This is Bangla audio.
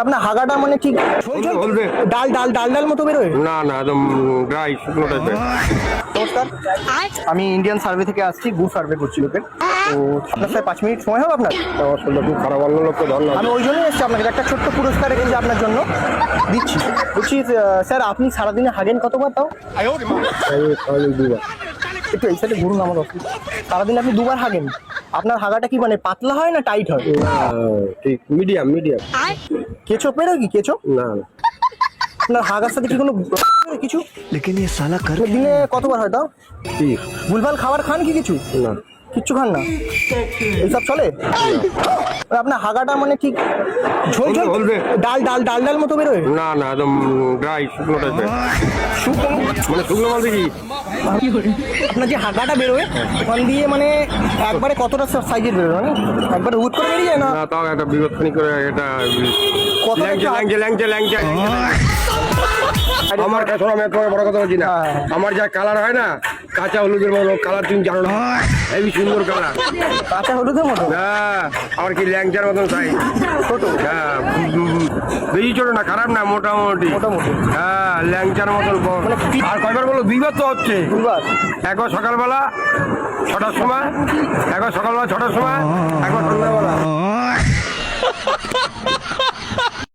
আপনার হাগাটা মানে ঠিক বলবে ডাল ডাল ডাল ডাল মতো বেরোয়? না না একদম ড্রাই শুকনো টাইপের। নমস্কার, আমি ইন্ডিয়ান সার্ভে থেকে আসছি, গু সার্ভে করছি লোকের। তো আপনার সাথে 5 মিনিট সময় হবে আপনার? আসলে খুব খারাপ অন্য লোককে ধরলাম। আমি ওই জন্যই এসেছি আপনাকে, একটা ছোট্ট পুরস্কার রেখেছি আপনার জন্য, দিচ্ছি। বলছি স্যার, আপনি সারাদিনে হাগেন কতবার তাও? দুবার। একটু এই সাইডে ঘুরুন, আমার অফিস। সারাদিনে আপনি দুবার হাগেন? আপনার হাগাটা কি মানে পাতলা হয় না টাইট হয়? ঠিক মিডিয়াম মিডিয়াম। কেঁচো বেরোয় কি কেঁচো? না আপনার হাগার সাথে কি কোনো কিছু? लेकिन ये साला कर দিনে কতবার হয় তাও? ঠিক ভুলভাল খাবার খান কি কিছু? না কিচ্ছু খান না? এইসব চলে? আপনার হাগাটা মানে ঠিক ঝোল ঝোল বলবে ডাল ডাল ডাল ডাল মতো বেরোয়? না না একদম ড্রাই শুকনো টাইপের। শুকনো মানে শুকনো বলতে কি আপনার যে হাগাটা বেরোয় ওখান দিয়ে মানে একবারে কতটা সাইজের বেরোয়, মানে একবারে হুট করে বেরিয়ে যায় না? না তাও একটা বিপদখানি করে এটা কত ল্যাংচা ল্যাংচা ল্যাংচা ল্যাংচা। আমার কাছে আমি তোমাকে বড় কথা বলছি না, হ্যাঁ। আমার যা কালার হয় না কাঁচা হলুদের মতো কালার, তুমি জানো না এই সুন্দর কালার। কাঁচা হলুদের মতো? হ্যাঁ আমার কি ল্যাংচার মতন সাইজ। ছোট? হ্যাঁ বেশি ছোট না, খারাপ না, মোটামুটি। মোটামুটি। হ্যাঁ ল্যাংচার মতন আর কয়বার বলো? দুইবার তো হচ্ছে। দুবার? একবার সকালবেলা 6টার সময়, একবার সকালবেলা 6টার সময়, একবার সন্ধ্যাবেলা।